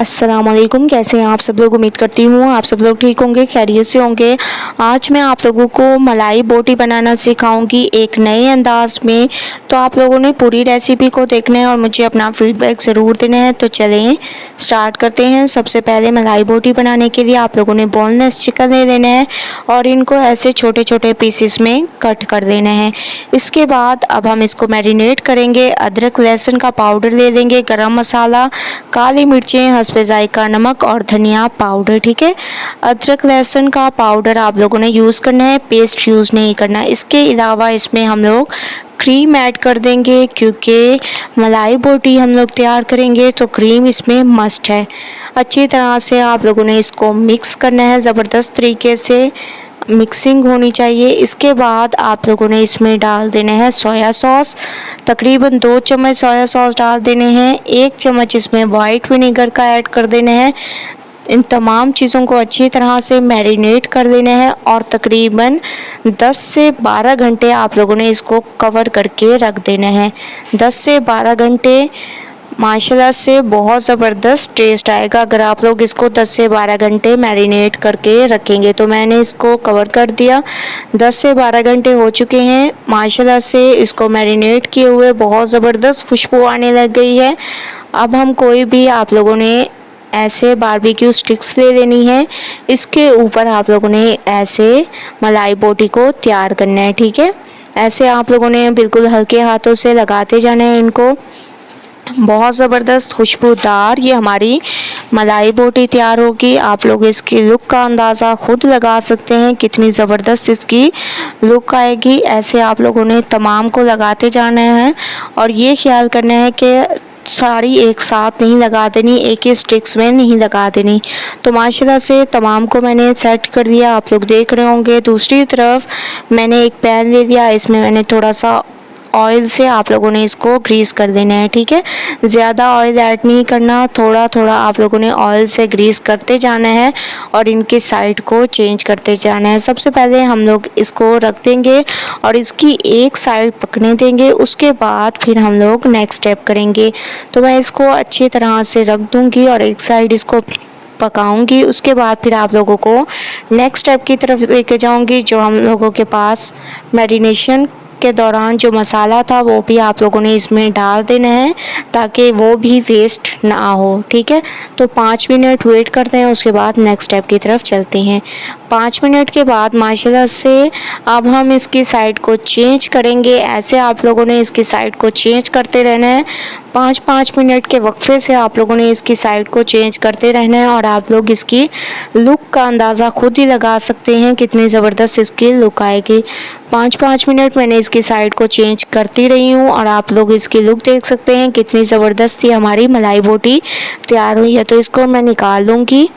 अस्सलाम वालेकुम। कैसे हैं आप सब लोग? उम्मीद करती हूँ आप सब लोग ठीक होंगे, खैरियत से होंगे। आज मैं आप लोगों को मलाई बोटी बनाना सिखाऊंगी एक नए अंदाज में। तो आप लोगों ने पूरी रेसिपी को देखना है और मुझे अपना फीडबैक ज़रूर देना है। तो चलें स्टार्ट करते हैं। सबसे पहले मलाई बोटी बनाने के लिए आप लोगों ने बोनलेस चिकन ले लेना है और इनको ऐसे छोटे छोटे पीसेस में कट कर देना है। इसके बाद अब हम इसको मैरिनेट करेंगे। अदरक लहसुन का पाउडर ले लेंगे, गरम मसाला, काली मिर्चें, हस्बे जायका नमक और धनिया पाउडर। ठीक है, अदरक लहसुन का पाउडर आप लोगों ने यूज़ करना है, पेस्ट यूज़ नहीं करना है। इसके अलावा इसमें हम लोग क्रीम ऐड कर देंगे क्योंकि मलाई बोटी हम लोग तैयार करेंगे तो क्रीम इसमें मस्ट है। अच्छी तरह से आप लोगों ने इसको मिक्स करना है, ज़बरदस्त तरीके से मिक्सिंग होनी चाहिए। इसके बाद आप लोगों ने इसमें डाल देना है सोया सॉस। तकरीबन 2 चम्मच सोया सॉस डाल देने हैं। 1 चम्मच इसमें वाइट विनेगर का ऐड कर देना है। इन तमाम चीज़ों को अच्छी तरह से मैरिनेट कर लेना है और तकरीबन 10 से 12 घंटे आप लोगों ने इसको कवर करके रख देना है। 10 से 12 घंटे माशाल्लाह से बहुत ज़बरदस्त टेस्ट आएगा अगर आप लोग इसको 10 से 12 घंटे मैरिनेट करके रखेंगे। तो मैंने इसको कवर कर दिया। 10 से 12 घंटे हो चुके हैं। माशाल्लाह से इसको मैरिनेट किए हुए बहुत ज़बरदस्त खुशबू आने लग गई है। अब हम कोई भी आप लोगों ने ऐसे बारबेक्यू स्टिक्स ले लेनी है। इसके ऊपर आप लोगों ने ऐसे मलाई बोटी को तैयार करना है। ठीक है, ऐसे आप लोगों ने बिल्कुल हल्के हाथों से लगाते जाना है इनको। बहुत ज़बरदस्त खुशबूदार ये हमारी मलाई बोटी तैयार होगी। आप लोग इसकी लुक का अंदाज़ा खुद लगा सकते हैं कितनी ज़बरदस्त इसकी लुक आएगी। ऐसे आप लोगों ने तमाम को लगाते जाना है और ये ख्याल करना है कि सारी एक साथ नहीं लगा देनी, एक ही स्टिक्स में नहीं लगा देनी। तो माशाल्लाह से तमाम को मैंने सेट कर दिया, आप लोग देख रहे होंगे। दूसरी तरफ मैंने एक पैन ले लिया, इसमें मैंने थोड़ा सा ऑयल से आप लोगों ने इसको ग्रीस कर देना है। ठीक है, ज़्यादा ऑयल ऐड नहीं करना, थोड़ा थोड़ा आप लोगों ने ऑयल से ग्रीस करते जाना है और इनकी साइड को चेंज करते जाना है। सबसे पहले हम लोग इसको रख देंगे और इसकी एक साइड पकने देंगे, उसके बाद फिर हम लोग नेक्स्ट स्टेप करेंगे। तो मैं इसको अच्छी तरह से रख दूँगी और एक साइड इसको पकाऊंगी। उसके बाद फिर आप लोगों को नेक्स्ट स्टेप की तरफ लेके जाऊंगी। जो हम लोगों के पास मैरिनेशन के दौरान जो मसाला था वो भी आप लोगों ने इसमें डाल देना है ताकि वो भी वेस्ट ना हो। ठीक है, तो 5 मिनट वेट करते हैं, उसके बाद नेक्स्ट स्टेप की तरफ चलते हैं। 5 मिनट के बाद माशाल्लाह से अब हम इसकी साइड को चेंज करेंगे। ऐसे आप लोगों ने इसकी साइड को चेंज करते रहना है। 5-5 मिनट के वक्फे से आप लोगों ने इसकी साइड को चेंज करते रहना है और आप लोग इसकी लुक का अंदाज़ा खुद ही लगा सकते हैं कितनी ज़बरदस्त इसकी लुक आएगी। 5-5 मिनट मैंने इसकी साइड को चेंज करती रही हूँ और आप लोग इसकी लुक देख सकते हैं कितनी ज़बरदस्त ही हमारी मलाई बोटी तैयार हुई है। तो इसको मैं निकाल लूँगी।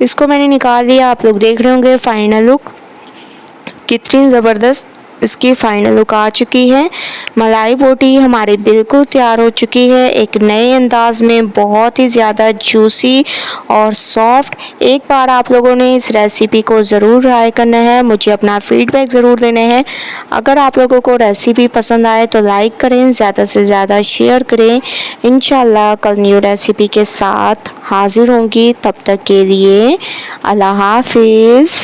इसको मैंने निकाल लिया, आप लोग देख रहे होंगे फाइनल लुक कितनी ज़बरदस्त इसकी फाइनल लुक आ चुकी है। मलाई बोटी हमारी बिल्कुल तैयार हो चुकी है एक नए अंदाज में, बहुत ही ज़्यादा जूसी और सॉफ्ट। एक बार आप लोगों ने इस रेसिपी को ज़रूर ट्राई करना है, मुझे अपना फीडबैक ज़रूर देना है। अगर आप लोगों को रेसिपी पसंद आए तो लाइक करें, ज़्यादा से ज़्यादा शेयर करें। इंशाल्लाह कल न्यू रेसिपी के साथ हाजिर होंगी, तब तक के लिए अल्लाह हाफिज़।